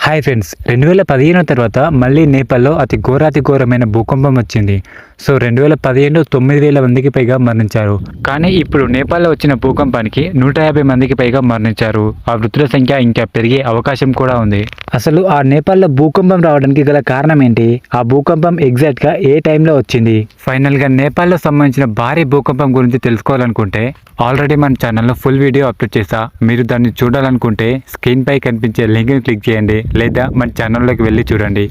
Hi friends, 2015 తర్వాత మళ్ళీ నేపాల్లో అతి ఘోరమైన భూకంపం వచ్చింది. సో 2015 9,000 మందికి పైగా మరణించారు. కానీ ఇప్పుడు నేపాల్లో వచ్చిన భూకంపానికి 150 మందికి పైగా మరణించారు. ఆ మృతుల సంఖ్య ఇంకా పెరిగే అవకాశం కూడా ఉంది. అసలు ఆ నేపాల్లో భూకంపం రావడానికి గల కారణం ఏంటి? ఆ భూకంపం ఎగ్జాక్ట్గా ఏ టైంలో వచ్చింది? ఫైనల్గా నేపాల్లో సంబంధించిన భారీ భూకంపం గురించి తెలుసుకోవాలనుకుంటే ఆల్రెడీ మన ఛానల్లో ఫుల్ వీడియో అప్లోడ్ చేశా. మీరు దాన్ని చూడాలనుకుంటే స్క్రీన్ పై కనిపించే లింక్ని క్లిక్ చేయండి, లేదా మన ఛానల్లోకి వెళ్ళి చూడండి.